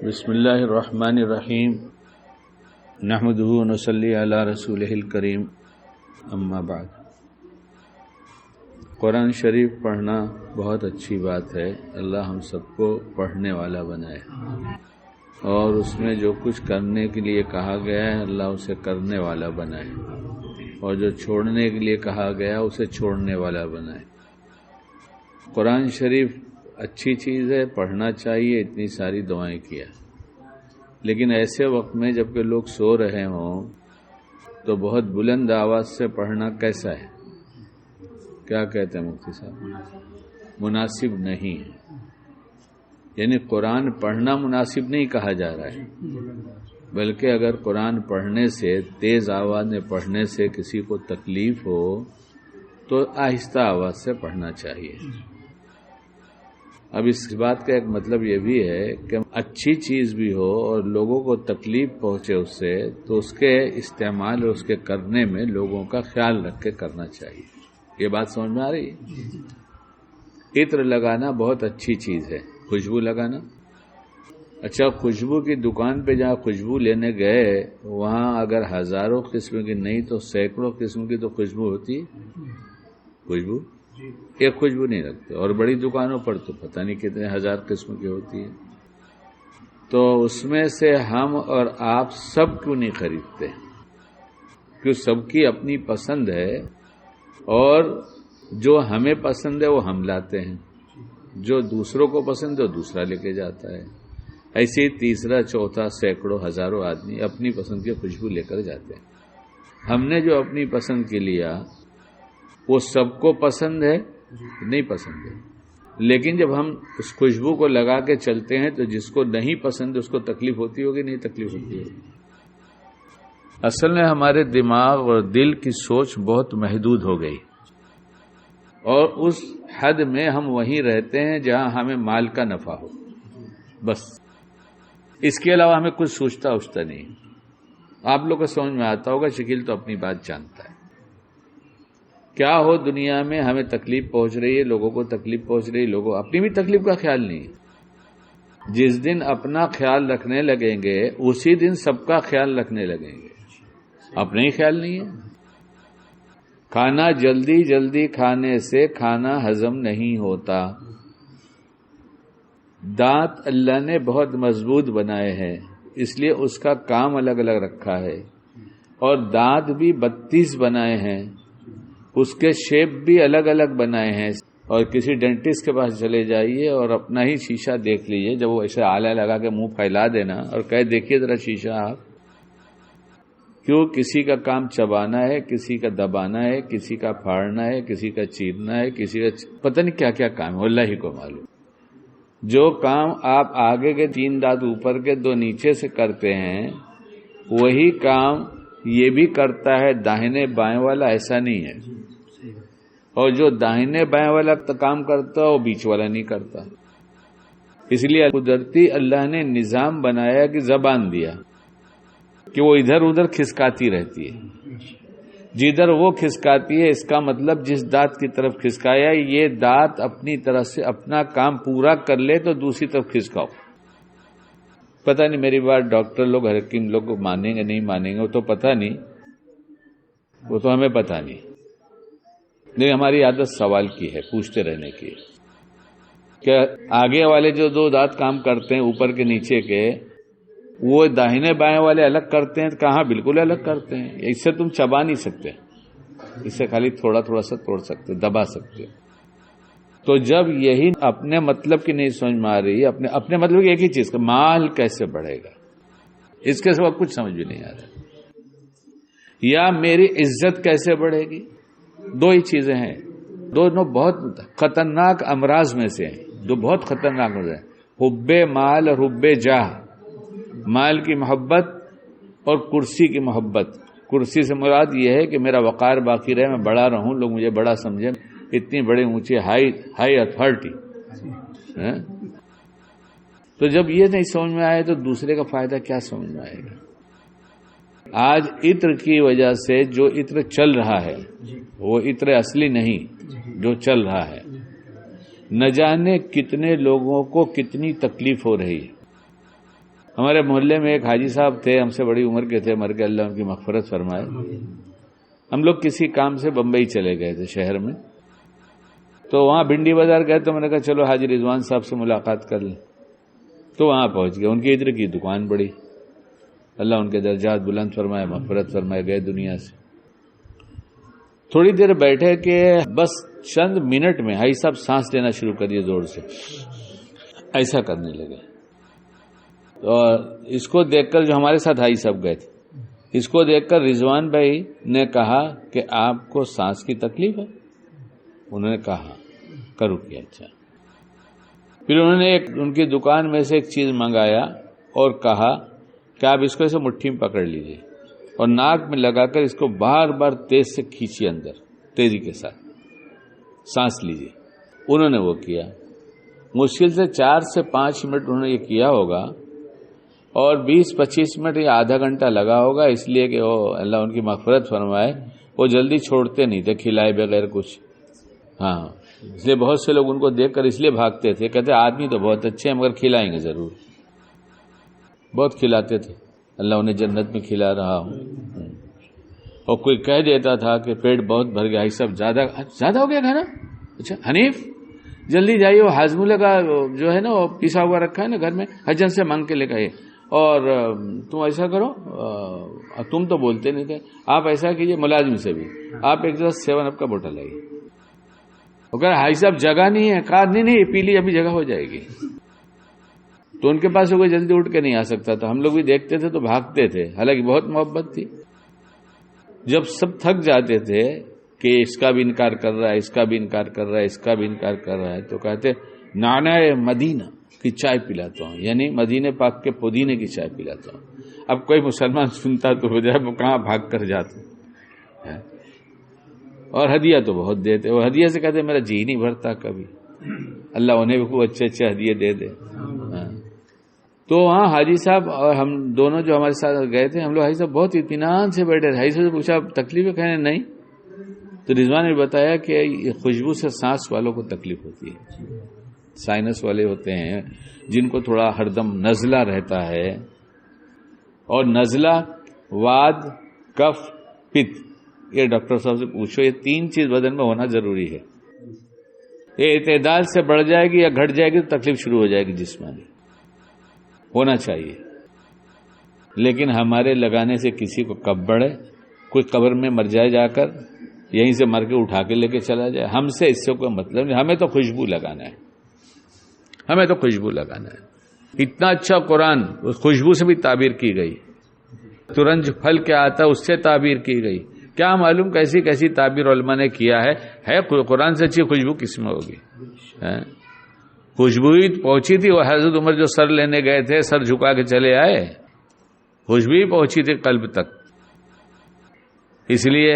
بسم اللہ الرحمن الرحیم نحمدہ ونصلی علی رسولہ الکریم اما بعد۔ قرآن شریف پڑھنا بہت اچھی بات ہے۔ اللہ ہم سب کو پڑھنے والا بنائے اور اس میں جو کچھ کرنے کے لیے کہا گیا ہے اللہ اسے کرنے والا بنائے، اور جو چھوڑنے کے لیے کہا گیا اسے چھوڑنے والا بنائے۔ قرآن شریف اچھی چیز ہے، پڑھنا چاہیے، اتنی ساری دعائیں کیا، لیکن ایسے وقت میں جب کہ لوگ سو رہے ہوں تو بہت بلند آواز سے پڑھنا کیسا ہے؟ کیا کہتے ہیں مفتی صاحب؟ مناسب نہیں ہے۔ یعنی قرآن پڑھنا مناسب نہیں کہا جا رہا ہے، بلکہ اگر قرآن پڑھنے سے، تیز آواز میں پڑھنے سے کسی کو تکلیف ہو تو آہستہ آواز سے پڑھنا چاہیے۔ اب اس بات کا ایک مطلب یہ بھی ہے کہ اچھی چیز بھی ہو اور لوگوں کو تکلیف پہنچے اس سے، تو اس کے استعمال اور اس کے کرنے میں لوگوں کا خیال رکھ کے کرنا چاہیے۔ یہ بات سمجھ میں آ رہی ہے؟ عطر لگانا بہت اچھی چیز ہے، خوشبو لگانا۔ اچھا، خوشبو کی دکان پہ جہاں خوشبو لینے گئے وہاں اگر ہزاروں قسم کی نہیں تو سینکڑوں قسم کی تو خوشبو ہوتی ہے۔ خوشبو ایک خوشبو نہیں رکھتے، اور بڑی دکانوں پر تو پتہ نہیں کتنے ہزار قسم کی ہوتی ہے۔ تو اس میں سے ہم اور آپ سب کیوں نہیں خریدتے؟ کیوں؟ سب کی اپنی پسند ہے، اور جو ہمیں پسند ہے وہ ہم لاتے ہیں، جو دوسروں کو پسند ہے وہ دوسرا لے کے جاتا ہے۔ ایسے ہی تیسرا چوتھا سینکڑوں ہزاروں آدمی اپنی پسند کی خوشبو لے کر جاتے ہیں۔ ہم نے جو اپنی پسند کی لیا وہ سب کو پسند ہے؟ نہیں پسند ہے، لیکن جب ہم اس خوشبو کو لگا کے چلتے ہیں تو جس کو نہیں پسند اس کو تکلیف ہوتی ہوگی؟ نہیں تکلیف ہوتی ہوگی۔ اصل میں ہمارے دماغ اور دل کی سوچ بہت محدود ہو گئی، اور اس حد میں ہم وہیں رہتے ہیں جہاں ہمیں مال کا نفع ہو، بس اس کے علاوہ ہمیں کچھ سوچتا نہیں۔ آپ لوگ کو سمجھ میں آتا ہوگا، شکیل تو اپنی بات جانتا ہے۔ کیا ہو دنیا میں ہمیں تکلیف پہنچ رہی ہے، لوگوں کو تکلیف پہنچ رہی ہے، لوگوں اپنی بھی تکلیف کا خیال نہیں ہے۔ جس دن اپنا خیال رکھنے لگیں گے اسی دن سب کا خیال رکھنے لگیں گے، اپنا ہی خیال نہیں ہے۔ کھانا جلدی جلدی کھانے سے کھانا ہضم نہیں ہوتا۔ دانت اللہ نے بہت مضبوط بنائے ہیں، اس لیے اس کا کام الگ الگ رکھا ہے، اور دانت بھی 32 بنائے ہیں، اس کے شیپ بھی الگ الگ بنائے ہیں۔ اور کسی ڈینٹسٹ کے پاس چلے جائیے اور اپنا ہی شیشہ دیکھ لیجیے، جب وہ ایسے آلہ لگا کے منہ پھیلا دینا اور کہے دیکھیے ذرا شیشہ آپ، کیوں؟ کسی کا کام چبانا ہے، کسی کا دبانا ہے، کسی کا پھاڑنا ہے، کسی کا چیرنا ہے، کسی کا پتہ نہیں کیا کیا کام ہے، اللہ ہی کو معلوم۔ جو کام آپ آگے کے 3 دانت اوپر کے 2 نیچے سے کرتے ہیں وہی کام یہ بھی کرتا ہے داہنے بائیں والا، ایسا نہیں ہے۔ اور جو داہنے بائیں والا کام کرتا ہے وہ بیچ والا نہیں کرتا۔ اس لیے قدرتی اللہ نے نظام بنایا کہ زبان دیا کہ وہ ادھر ادھر کھسکاتی رہتی ہے، جدھر وہ کھسکاتی ہے، اس کا مطلب جس دانت کی طرف کھسکایا یہ دانت اپنی طرف سے اپنا کام پورا کر لے تو دوسری طرف کھسکاؤ۔ پتہ نہیں میری بات ڈاکٹر لوگ حکیم لوگ مانیں گے نہیں مانیں گے، وہ تو پتہ نہیں، وہ تو ہمیں پتہ نہیں، لیکن ہماری عادت سوال کی ہے، پوچھتے رہنے کی، کہ آگے والے جو 2 دانت کام کرتے ہیں اوپر کے نیچے کے، وہ داہنے بائیں والے الگ کرتے ہیں؟ کہاں، بالکل الگ کرتے ہیں۔ اس سے تم چبا نہیں سکتے، اس سے خالی تھوڑا تھوڑا سا توڑ سکتے، دبا سکتے۔ تو جب یہی اپنے مطلب کی نہیں سمجھ میں آ رہی، اپنے مطلب کی ایک ہی چیز کا مال کیسے بڑھے گا، اس کے سوا کچھ سمجھ بھی نہیں آ رہا، یا میری عزت کیسے بڑھے گی، 2 ہی چیزیں ہیں، دونوں بہت خطرناک امراض میں سے ہیں، جو بہت خطرناک امراض ہیں، حب مال اور حب جاہ۔ مال کی محبت اور کرسی کی محبت۔ کرسی سے مراد یہ ہے کہ میرا وقار باقی رہے، میں بڑا رہوں، لوگ مجھے بڑا سمجھیں، اتنی بڑی اونچی ہائی اتھارٹی۔ تو جب یہ نہیں سمجھ میں آئے تو دوسرے کا فائدہ کیا سمجھ میں آئے گا؟ آج عطر کی وجہ سے جو عطر چل رہا ہے وہ عطر اصلی نہیں، جو چل رہا ہے، نہ جانے کتنے لوگوں کو کتنی تکلیف ہو رہی ہے۔ ہمارے محلے میں ایک حاجی صاحب تھے، ہم سے بڑی عمر کے تھے، مر کے اللہ ان کی مغفرت فرمائے۔ ہم لوگ کسی کام سے بمبئی چلے گئے تھے شہر میں، تو وہاں بھنڈی بازار گئے تو میں نے کہا چلو حاجی رضوان صاحب سے ملاقات کر لیں، تو وہاں پہنچ گئے۔ ان کی ادھر کی دکان پڑی، اللہ ان کے درجات بلند فرمائے، مغفرت فرمائے، گئے دنیا سے۔ تھوڑی دیر بیٹھے کہ بس چند منٹ میں حاجی صاحب سانس لینا شروع کریے زور سے، ایسا کرنے لگے۔ اور اس کو دیکھ کر جو ہمارے ساتھ حاجی صاحب گئے تھے، اس کو دیکھ کر رضوان بھائی نے کہا کہ آپ کو سانس کی تکلیف ہے؟ انہوں نے کہا کرو کیا اچھا۔ پھر انہوں نے ان کی دکان میں سے ایک چیز منگایا اور کہا کہ آپ اس کو ایسے مٹھی میں پکڑ لیجئے اور ناک میں لگا کر اس کو بار بار تیز سے کھینچیے، اندر تیزی کے ساتھ سانس لیجئے۔ انہوں نے وہ کیا، مشکل سے 4 سے 5 منٹ انہوں نے یہ کیا ہوگا، اور 20-25 منٹ یا آدھا گھنٹہ لگا ہوگا، اس لیے کہ وہ اللہ ان کی مغفرت فرمائے، وہ جلدی چھوڑتے نہیں تھے کھلائے بغیر کچھ۔ ہاں، اس لیے بہت سے لوگ ان کو دیکھ کر اس لیے بھاگتے تھے، کہتے آدمی تو بہت اچھے ہیں مگر کھلائیں گے ضرور۔ بہت کھلاتے تھے، اللہ انہیں جنت میں کھلا رہا ہوں۔ اور کوئی کہہ دیتا تھا کہ پیٹ بہت بھر گیا، یہ سب زیادہ ہو گیا کھانا، اچھا حنیف جلدی جائیے، وہ ہاضمولہ کا جو ہے نا وہ پیسا ہوا رکھا ہے نا گھر میں، حجن سے مانگ کے لے کے آئیے، اور تم ایسا کرو، تم تو بولتے نہیں تھے، آپ ایسا کیجئے ملازم سے بھی آپ ایک گلاس 7 اپ کا بوتل لائیے۔ اگر حاجی صاحب جگہ نہیں ہے، کہا نہیں پی لی، ابھی جگہ ہو جائے گی۔ تو ان کے پاس کوئی جلدی اٹھ کے نہیں آ سکتا تھا، ہم لوگ بھی دیکھتے تھے تو بھاگتے تھے، حالانکہ بہت محبت تھی۔ جب سب تھک جاتے تھے کہ اس کا بھی انکار کر رہا ہے، اس کا بھی انکار کر رہا ہے، اس کا بھی انکار کر رہا ہے، تو کہتے نانا مدینہ کی چائے پلاتا ہوں، یعنی مدینہ پاک کے پودینے کی چائے پلاتا ہوں۔ اب کوئی مسلمان سنتا تو ہو جائے وہ کہاں بھاگ کر جاتا۔ اور ہدیہ تو بہت دیتے، اور ہدیہ سے کہتے میرا جی نہیں بھرتا کبھی، اللہ انہیں بھی خوب اچھے اچھے ہدیے دے دے۔ تو وہاں حاجی صاحب اور ہم دونوں جو ہمارے ساتھ گئے تھے، ہم لوگ حاجی صاحب بہت اطمینان سے بیٹھے تھے۔ حاجی صاحب سے پوچھا تکلیف ہے؟ کہنے نہیں۔ تو رضوان نے بتایا کہ یہ خوشبو سے سانس والوں کو تکلیف ہوتی ہے، سائنس والے ہوتے ہیں جن کو تھوڑا ہردم نزلہ رہتا ہے، اور نزلہ، واد، کف، پت، یہ ڈاکٹر صاحب سے پوچھو، یہ 3 چیز بدن میں ہونا ضروری ہے۔ یہ اعتدال سے بڑھ جائے گی یا گھٹ جائے گی تو تکلیف شروع ہو جائے گی جسمانی، ہونا چاہیے۔ لیکن ہمارے لگانے سے کسی کو کب بڑھے، کوئی قبر میں مر جائے جا کر، یہیں سے مر کے اٹھا کے لے کے چلا جائے، ہم سے اس سے کوئی مطلب نہیں۔ ہمیں تو خوشبو لگانا ہے، ہمیں تو خوشبو لگانا ہے۔ اتنا اچھا قرآن اس خوشبو سے بھی تعبیر کی گئی، ترنج پھل کیا آتا اس سے تعبیر کی گئی، کیا معلوم کیسی کیسی تعبیر علماء نے کیا ہے قرآن سے اچھی خوشبو کس میں ہوگی؟ خوشبو ہی پہنچی تھی، وہ حضرت عمر جو سر لینے گئے تھے، سر جھکا کے چلے آئے، خوشبو ہی پہنچی تھی قلب تک۔ اس لیے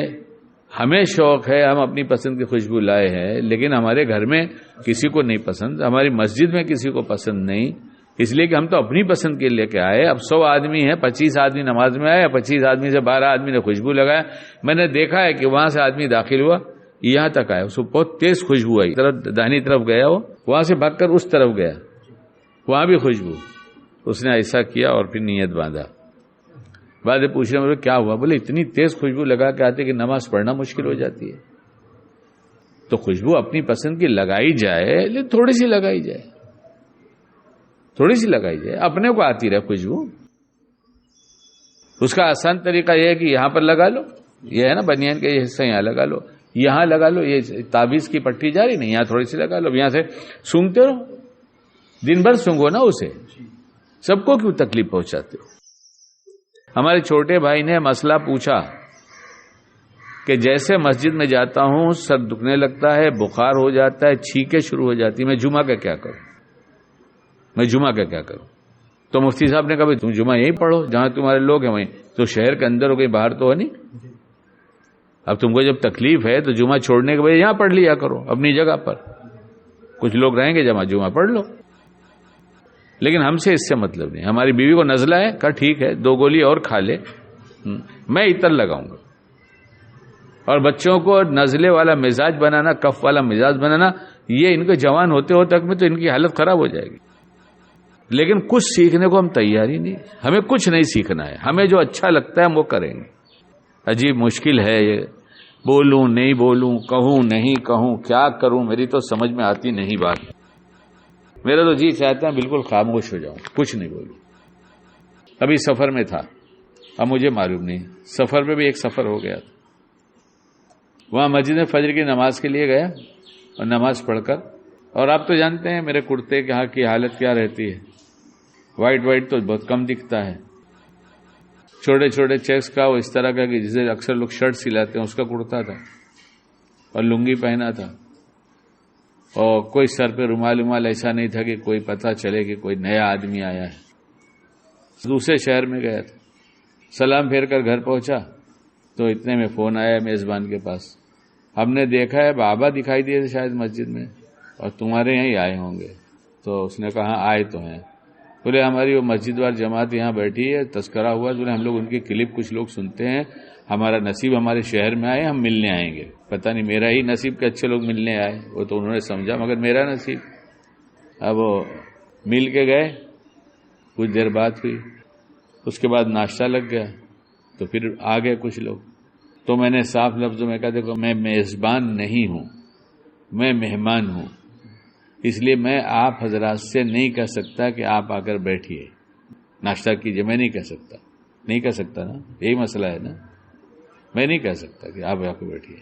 ہمیں شوق ہے، ہم اپنی پسند کی خوشبو لائے ہیں، لیکن ہمارے گھر میں کسی کو نہیں پسند، ہماری مسجد میں کسی کو پسند نہیں، اس لیے کہ ہم تو اپنی پسند کے لے کے آئے۔ اب 100 آدمی ہیں، 25 آدمی نماز میں آئے، 25 آدمی سے 12 آدمی نے خوشبو لگایا۔ میں نے دیکھا ہے کہ وہاں سے آدمی داخل ہوا، یہاں تک آیا، اس کو بہت تیز خوشبو آئی، داہنی طرف گیا، وہ وہاں سے بھاگ کر اس طرف گیا، وہاں بھی خوشبو۔ اس نے ایسا کیا اور پھر نیت باندھا۔ بعد میں پوچھ رہے مجھے کیا ہوا، بولے اتنی تیز خوشبو لگا کے آتے کہ نماز پڑھنا مشکل ہو جاتی ہے۔ تو خوشبو اپنی پسند کی لگائی جائے، لیکن تھوڑی سی لگائی جائے، تھوڑی سی لگائی جائے، اپنے کو آتی رہے خوشبو۔ اس کا آسان طریقہ یہ ہے کہ یہاں پر لگا لو، یہ ہے نا بنیان کے یہ حصہ، یہاں لگا لو، یہاں لگا لو، یہ تعویذ کی پٹی جا رہی نہیں، یہاں تھوڑی سی لگا لو، یہاں سے سونگتے رہو، دن بھر سونگو نا اسے، سب کو کیوں تکلیف پہنچاتے ہو؟ ہمارے چھوٹے بھائی نے مسئلہ پوچھا کہ جیسے مسجد میں جاتا ہوں سر دکھنے لگتا ہے، بخار ہو جاتا ہے، چھینکیں شروع ہو جاتی، میں جمعہ کا کیا کروں، میں جمعہ کا کیا کروں؟ تو مفتی صاحب نے کہا تم جمعہ یہیں پڑھو جہاں تمہارے لوگ ہیں، وہیں تو شہر کے اندر ہو گئی، باہر تو ہے نہیں۔ اب تم کو جب تکلیف ہے تو جمعہ چھوڑنے کے بعد یہاں پڑھ لیا کرو اپنی جگہ پر، کچھ لوگ رہیں گے جمعہ پڑھ لو۔ لیکن ہم سے اس سے مطلب نہیں۔ ہماری بیوی کو نزلہ ہے، کہا ٹھیک ہے 2 گولی اور کھا لے، میں عطر لگاؤں گا۔ اور بچوں کو نزلے والا مزاج بنانا، کف والا مزاج بنانا، یہ ان کے جوان ہوتے تک میں تو ان کی حالت خراب ہو جائے گی۔ لیکن کچھ سیکھنے کو ہم تیار ہی نہیں. ہمیں کچھ نہیں سیکھنا ہے, ہمیں جو اچھا لگتا ہے ہم وہ کریں گے. عجیب مشکل ہے یہ, بولوں نہیں بولوں, کہوں نہیں کہوں, کیا کروں, میری تو سمجھ میں آتی نہیں بات. میرا تو جی چاہتا ہے بالکل خاموش ہو جاؤں, کچھ نہیں بولوں. ابھی سفر میں تھا, اب مجھے معلوم نہیں, سفر میں بھی ایک سفر ہو گیا تھا. وہاں مسجد فجر کی نماز کے لیے گیا اور نماز پڑھ کر, اور آپ تو جانتے ہیں میرے کرتے کے ہاں کی حالت کیا رہتی ہے, وائٹ تو بہت کم دکھتا ہے. چھوٹے چھوٹے چیکس کا, وہ اس طرح کا کہ جسے اکثر لوگ شرٹ سلاتے ہیں, اس کا کرتا تھا اور لنگی پہنا تھا, اور کوئی سر پہ رومال ایسا نہیں تھا کہ کوئی پتہ چلے کہ کوئی نیا آدمی آیا ہے. دوسرے شہر میں گیا تھا, سلام پھیر کر گھر پہنچا تو اتنے میں فون آیا میزبان کے پاس. ہم نے دیکھا ہے بابا دکھائی دیے تھے شاید مسجد میں, اور تمہارے یہاں ہی آئے ہوں گے. تو اس نے کہا آئے تو ہیں. بولے ہماری وہ مسجد وار جماعت یہاں بیٹھی ہے, تذکرہ ہوا. بولے ہم لوگ ان کی کلپ کچھ لوگ سنتے ہیں, ہمارا نصیب ہمارے شہر میں آئے, ہم ملنے آئیں گے. پتہ نہیں میرا ہی نصیب کہ اچھے لوگ ملنے آئے, وہ تو انہوں نے سمجھا, مگر میرا نصیب. اب وہ مل کے گئے, کچھ دیر بات ہوئی, اس کے بعد ناشتہ لگ گیا, تو پھر آ گئے کچھ لوگ. تو میں نے صاف لفظوں میں کہا دیکھو میں میزبان نہیں ہوں, میں مہمان ہوں, اس لیے میں آپ حضرات سے نہیں کہہ سکتا کہ آپ آ کر بیٹھیے ناشتہ کیجیے. میں نہیں کہہ سکتا نا, یہی مسئلہ ہے نا, میں نہیں کہہ سکتا کہ آپ آ کے بیٹھیے.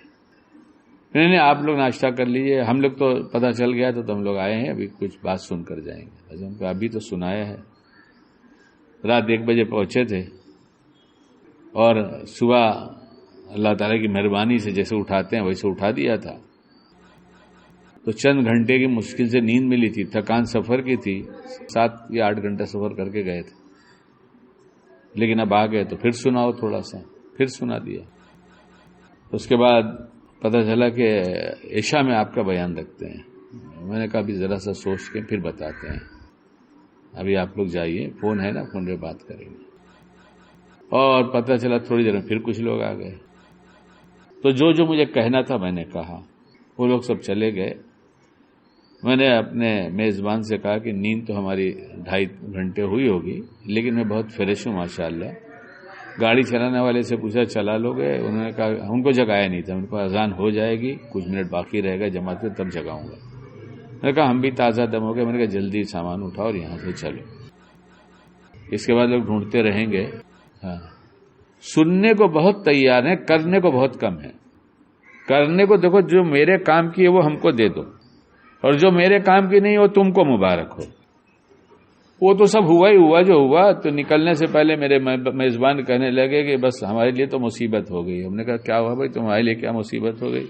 نہیں آپ لوگ ناشتہ کر لیجیے, ہم لوگ تو پتہ چل گیا تو ہم لوگ آئے ہیں, ابھی کچھ بات سن کر جائیں گے. ہم کو ابھی تو سنایا ہے. رات 1 بجے پہنچے تھے, اور صبح اللہ تعالیٰ کی مہربانی سے جیسے اٹھاتے ہیں ویسے اٹھا دیا تھا. تو چند گھنٹے کی مشکل سے نیند ملی تھی, تھکان سفر کی تھی, 7 یا 8 گھنٹہ سفر کر کے گئے تھے. لیکن اب آ گئے تو پھر سناؤ, تھوڑا سا پھر سنا دیا. اس کے بعد پتہ چلا کہ عشاء میں آپ کا بیان رکھتے ہیں. میں نے کہا ابھی ذرا سا سوچ کے پھر بتاتے ہیں, ابھی آپ لوگ جائیے, فون ہے نا, فون پہ بات کریں گے. اور پتہ چلا تھوڑی دیر میں پھر کچھ لوگ آ گئے. تو جو مجھے کہنا تھا میں نے کہا, وہ لوگ سب چلے گئے. میں نے اپنے میزبان سے کہا کہ نیند تو ہماری 2.5 گھنٹے ہوئی ہوگی, لیکن میں بہت فریش ہوں ماشاءاللہ. گاڑی چلانے والے سے پوچھا چلا لو گے؟ انہوں نے کہا, ان کو جگایا نہیں تھا, ان کو اذان ہو جائے گی, کچھ منٹ باقی رہے گا جماعت میں, تب جگاؤں گا. میں نے کہا ہم بھی تازہ دم ہو گئے. میں نے کہا جلدی سامان اٹھاؤ اور یہاں سے چلو. اس کے بعد لوگ ڈھونڈتے رہیں گے. ہاں, سننے کو بہت تیار ہیں, کرنے کو بہت کم ہے. کرنے کو دیکھو, جو میرے کام کی ہے وہ ہم کو دے دو, اور جو میرے کام کی نہیں وہ تم کو مبارک ہو. وہ تو سب ہوا ہی ہوا جو ہوا. تو نکلنے سے پہلے میرے میزبان کہنے لگے کہ بس ہمارے لیے تو مصیبت ہو گئی. ہم نے کہا کیا ہوا بھائی, تمہارے لیے کیا مصیبت ہو گئی؟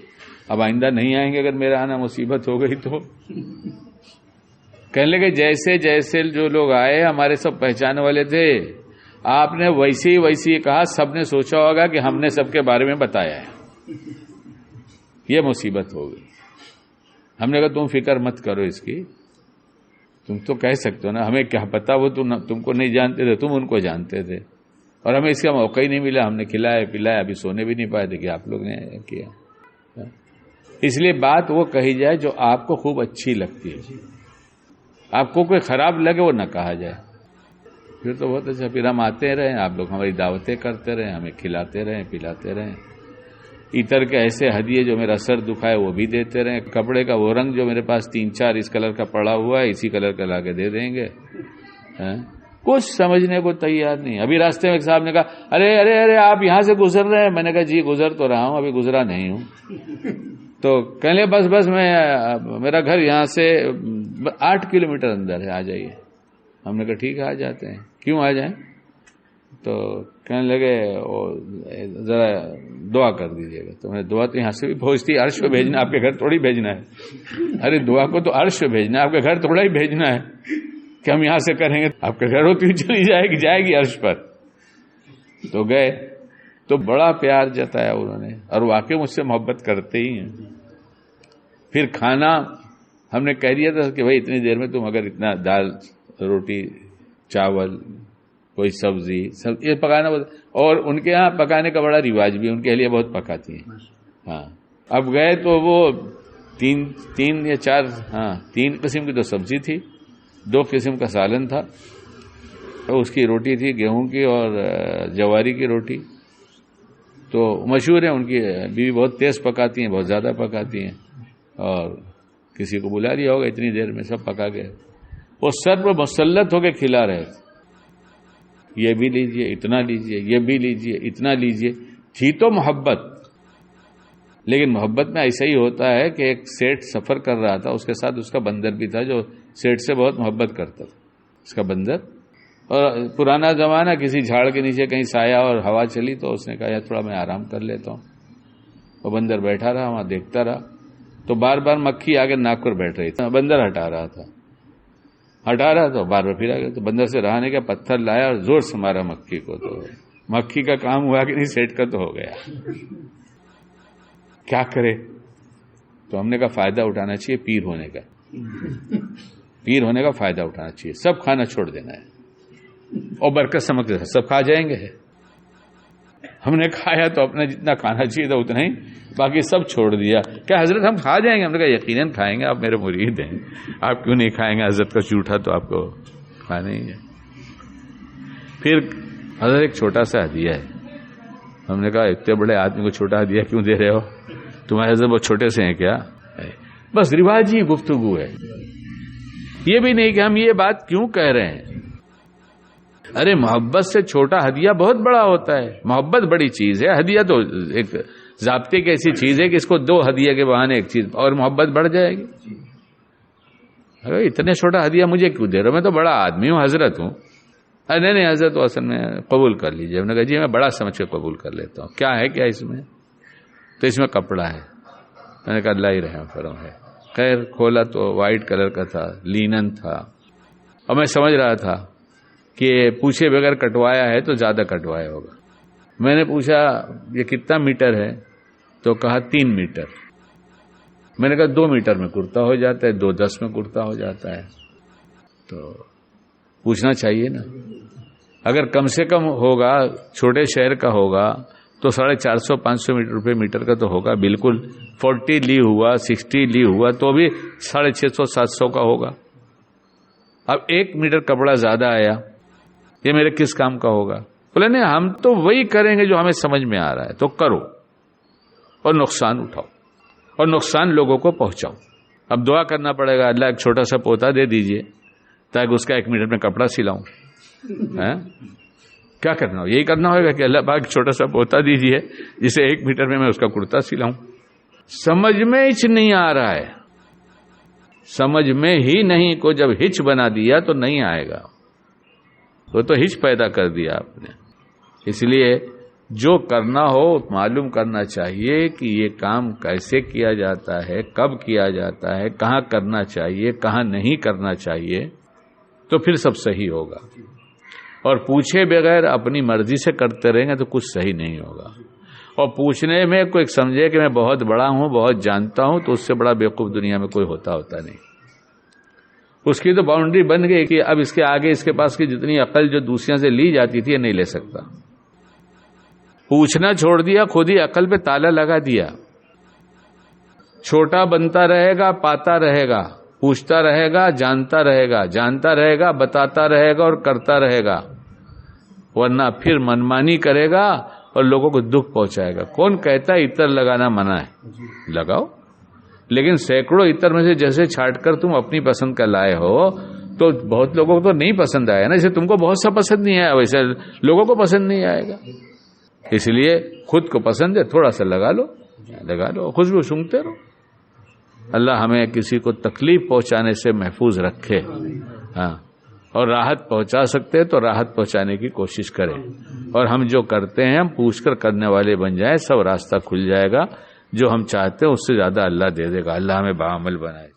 اب آئندہ نہیں آئیں گے اگر میرا آنا مصیبت ہو گئی تو. کہنے لگے جیسے جیسے جو لوگ آئے ہمارے سب پہچانے والے تھے, آپ نے ویسے ہی کہا, سب نے سوچا ہوگا کہ ہم نے سب کے بارے میں بتایا ہے, یہ مصیبت ہو گئی. ہم نے کہا تم فکر مت کرو اس کی, تم تو کہہ سکتے ہو نا, ہمیں کیا پتا, وہ تم کو نہیں جانتے تھے, تم ان کو جانتے تھے, اور ہمیں اس کا موقع ہی نہیں ملا. ہم نے کھلایا پلایا, ابھی سونے بھی نہیں پائے تھے کہ آپ لوگ نے کیا. اس لیے بات وہ کہی جائے جو آپ کو خوب اچھی لگتی ہے. آپ کو کوئی خراب لگے وہ نہ کہا جائے, پھر تو بہت اچھا. پھر ہم آتے رہیں, آپ لوگ ہماری دعوتیں کرتے رہیں, ہمیں کھلاتے رہیں پلاتے رہیں. عطر کے ایسے ہدیے جو میرا سر دکھائے وہ بھی دیتے رہیں. کپڑے کا وہ رنگ جو میرے پاس 3-4 اس کلر کا پڑا ہوا ہے, اسی کلر کا لا کے دے دیں گے. کچھ سمجھنے کو تیار نہیں. ابھی راستے میں ایک صاحب نے کہا ارے آپ یہاں سے گزر رہے ہیں؟ میں نے کہا جی گزر تو رہا ہوں, ابھی گزرا نہیں ہوں. تو کہنے بس میرا گھر یہاں سے 8 کلومیٹر اندر ہے, آ جائیے. ہم نے کہا ٹھیک ہے آ جاتے ہیں. کیوں آ جائیں؟ تو کہنے لگے ذرا دعا کر دیجیے گا. تو میں نے دعا تو یہاں سے بھی پہنچتی, عرش پہ بھیجنا, آپ کے گھر تھوڑی بھیجنا ہے. ارے دعا کو تو عرش پہ بھیجنا ہے, آپ کے گھر تھوڑا ہی بھیجنا ہے کہ ہم یہاں سے کریں گے. آپ کے گھر ہوتی چلی جائے گی عرش پر. تو گئے تو بڑا پیار جتایا انہوں نے, اور واقعی مجھ سے محبت کرتے ہی ہیں. پھر کھانا ہم نے کہہ دیا تھا کہ بھائی اتنی دیر میں تم اگر اتنا دال روٹی چاول کوئی سبزی یہ پکانا, اور ان کے ہاں پکانے کا بڑا رواج بھی, ان کے لیے بہت پکاتی ہیں. ہاں اب گئے تو وہ 3 یا 4 3 قسم کی تو سبزی تھی, 2 قسم کا سالن تھا، اس کی روٹی تھی گیہوں کی اور جواری کی روٹی، تو مشہور ہے ان کی بیوی بہت تیز پکاتی ہیں، بہت زیادہ پکاتی ہیں، اور کسی کو بلا لیا ہوگا اتنی دیر میں سب پکا گئے، وہ سر پر مسلط ہو کے کھلا رہے تھے، یہ بھی لیجئے اتنا لیجئے، یہ بھی لیجئے اتنا لیجئے، تھی تو محبت، لیکن محبت میں ایسا ہی ہوتا ہے کہ ایک سیٹ سفر کر رہا تھا، اس کے ساتھ اس کا بندر بھی تھا جو سیٹ سے بہت محبت کرتا تھا، اس کا بندر، اور پرانا زمانہ، کسی جھاڑ کے نیچے کہیں سایہ اور ہوا چلی تو اس نے کہا یار تھوڑا میں آرام کر لیتا ہوں، وہ بندر بیٹھا رہا وہاں دیکھتا رہا، تو بار بار مکھی آگے ناک پر بیٹھ رہی تھی، بندر ہٹا رہا تھا تو بار بار پھر آگے، تو بندر سے رہا نہیں، کہ پتھر لایا اور زور سے مارا مکھی کو، تو مکھی کا کام ہوا کہ نہیں، سیٹ کا تو ہو گیا، کیا کرے؟ تو ہم نے کہا فائدہ اٹھانا چاہیے پیر ہونے کا، پیر ہونے کا فائدہ اٹھانا چاہیے، سب کھانا چھوڑ دینا ہے اور برکت سمجھ کے سب کھا جائیں گے، ہم نے کھایا تو اپنا جتنا کھانا چاہیے تھا اتنا ہی، باقی سب چھوڑ دیا، کیا حضرت ہم کھا جائیں گے؟ ہم نے کہا یقیناً کھائیں گے، آپ میرے مرید ہیں، آپ کیوں نہیں کھائیں گے؟ حضرت کا جھوٹا تو آپ کو کھانا ہی ہے۔ پھر حضرت ایک چھوٹا سا ہدیہ ہے، ہم نے کہا اتنے بڑے آدمی کو چھوٹا ہدیہ کیوں دے رہے ہو؟ تمہارے حضرت وہ چھوٹے سے ہیں کیا؟ بس رواجی گفتگو ہے، یہ بھی نہیں کہ ہم یہ بات کیوں کہہ رہے ہیں، ارے محبت سے چھوٹا ہدیہ بہت بڑا ہوتا ہے، محبت بڑی چیز ہے، ہدیہ تو ایک ضابطے کی ایسی چیز ہے کہ اس کو 2 ہدیہ کے بہانے ایک چیز اور محبت بڑھ جائے گی۔ ارے اتنے چھوٹا ہدیہ مجھے کیوں دے رہے ہو؟ میں تو بڑا آدمی ہوں، حضرت ہوں۔ ارے نہیں حضرت تو اصل میں قبول کر لیجئے۔ ہم نے کہا جی میں بڑا سمجھ کے قبول کر لیتا ہوں، کیا ہے کیا اس میں؟ تو اس میں کپڑا ہے۔ میں نے کہا اللہ ہی رحم فرم ہے۔ خیر کھولا تو وائٹ کلر کا تھا، لینن تھا، اور میں سمجھ رہا تھا کہ پوچھے بغیر کٹوایا ہے تو زیادہ کٹوایا ہوگا۔ میں نے پوچھا یہ کتنا میٹر ہے؟ تو کہا 3 میٹر۔ میں نے کہا 2 میٹر میں کرتا ہو جاتا ہے، 2:10 میں کرتا ہو جاتا ہے، تو پوچھنا چاہیے نا۔ اگر کم سے کم ہوگا، چھوٹے شہر کا ہوگا تو 450-500 روپے میٹر کا تو ہوگا، بالکل 40 لی ہوا 60 لی ہوا تو بھی 650-700 کا ہوگا۔ اب 1 میٹر کپڑا زیادہ آیا، یہ میرے کس کام کا ہوگا؟ بولے نہیں ہم تو وہی کریں گے جو ہمیں سمجھ میں آ رہا ہے، تو کرو اور نقصان اٹھاؤ اور نقصان لوگوں کو پہنچاؤ۔ اب دعا کرنا پڑے گا اللہ ایک چھوٹا سا پوتا دے دیجئے تاکہ اس کا 1 میٹر میں کپڑا سلاؤں۔ کیا کرنا ہو؟ یہی کرنا ہوگا کہ اللہ پاک چھوٹا سا پوتا دیجئے جسے 1 میٹر میں اس کا کرتا سلاؤں۔ سمجھ میں ہچ نہیں آ رہا ہے، سمجھ میں ہی نہیں کو جب ہچ بنا دیا تو نہیں آئے گا، وہ تو ہچ پیدا کر دیا آپ نے۔ اس لیے جو کرنا ہو معلوم کرنا چاہیے کہ یہ کام کیسے کیا جاتا ہے، کب کیا جاتا ہے، کہاں کرنا چاہیے، کہاں نہیں کرنا چاہیے، تو پھر سب صحیح ہوگا۔ اور پوچھے بغیر اپنی مرضی سے کرتے رہیں گے تو کچھ صحیح نہیں ہوگا۔ اور پوچھنے میں کوئی سمجھے کہ میں بہت بڑا ہوں، بہت جانتا ہوں، تو اس سے بڑا بیوقوف دنیا میں کوئی ہوتا نہیں۔ اس کی تو باؤنڈری بن گئی کہ اب اس کے آگے اس کے پاس کی جتنی عقل جو دوسریوں سے لی جاتی تھی یہ نہیں لے سکتا۔ پوچھنا چھوڑ دیا، خود ہی عقل پہ تالا لگا دیا۔ چھوٹا بنتا رہے گا، پاتا رہے گا، پوچھتا رہے گا، جانتا رہے گا، بتاتا رہے گا اور کرتا رہے گا، ورنہ پھر منمانی کرے گا اور لوگوں کو دکھ پہنچائے گا۔ کون کہتا ہے عطر لگانا منع ہے؟ لگاؤ، لیکن سینکڑوں عطر میں سے جیسے چھانٹ کر تم اپنی پسند کا لائے ہو تو بہت لوگوں کو تو نہیں پسند آیا نا، جیسے تم کو بہت سا پسند نہیں آیا ویسے لوگوں کو پسند نہیں آئے گا۔ اس لیے خود کو پسند ہے تھوڑا سا لگا لو، خوشبو سونگتے رہو۔ اللہ ہمیں کسی کو تکلیف پہنچانے سے محفوظ رکھے، اور راحت پہنچا سکتے تو راحت پہنچانے کی کوشش کریں، اور ہم جو کرتے ہیں ہم پوچھ کر کرنے والے بن جائیں، سب راستہ کھل جائے گا۔ جو ہم چاہتے ہیں اس سے زیادہ اللہ دے دے گا۔ اللہ ہمیں باعمل بنائے۔